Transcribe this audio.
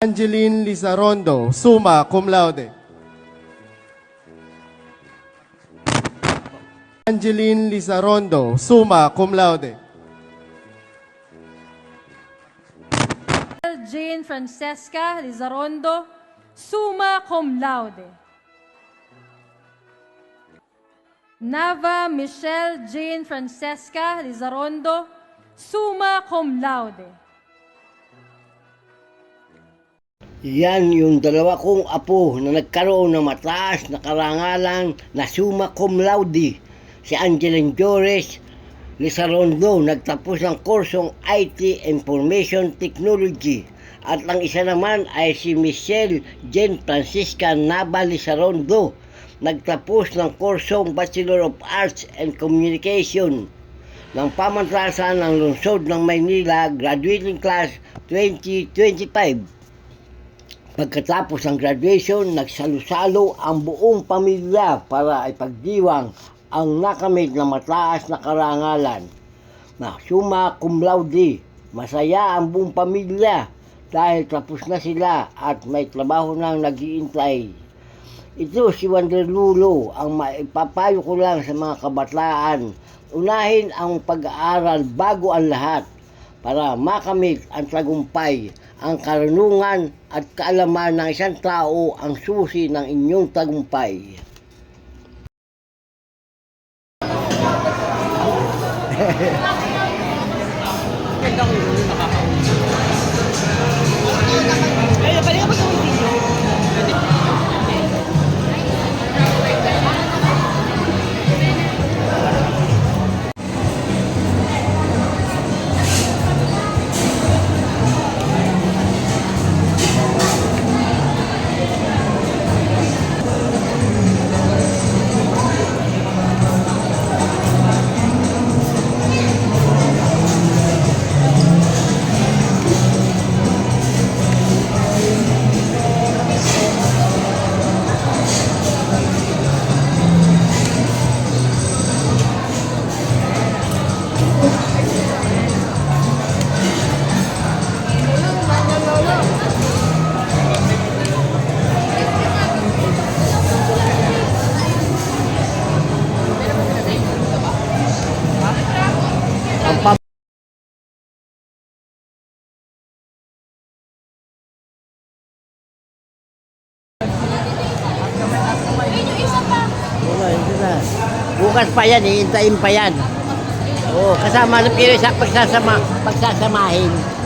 Angeline Lizarondo, summa cum laude. Angeline Lizarondo, summa cum laude. Jane Francesca Lizarondo, summa cum laude. Nava Michelle Jane Francesca Lizarondo, summa cum laude. Yan yung dalawa kong apo na nagkaroon ng mataas na karangalan na summa cum laude. Si Angeline Jores Lizarondo nagtapos ng kursong IT Information Technology. At ang isa naman ay si Michelle Jane Francisca Nava Lizarondo nagtapos ng kursong Bachelor of Arts and Communication ng pamantasan ng lungsod ng Maynila graduating class 2025. Pagkatapos ng graduation, nagsalo-salo ang buong pamilya para ipagdiwang ang nakamit na mataas na karangalan na summa cum laude. Masaya ang buong pamilya dahil tapos na sila at may trabaho nang nag-iintay. Ito si Wonder Lulo, ang maipapayo ko lang sa mga kabataan. Unahin ang pag-aaral bago ang lahat para makamit ang tagumpay. Ang karunungan at kaalaman ng isang tao ang susi ng inyong tagumpay. Bukas pa yan, hihintayin pa yan. Oo, kasama ng pira sa pagsasamahin.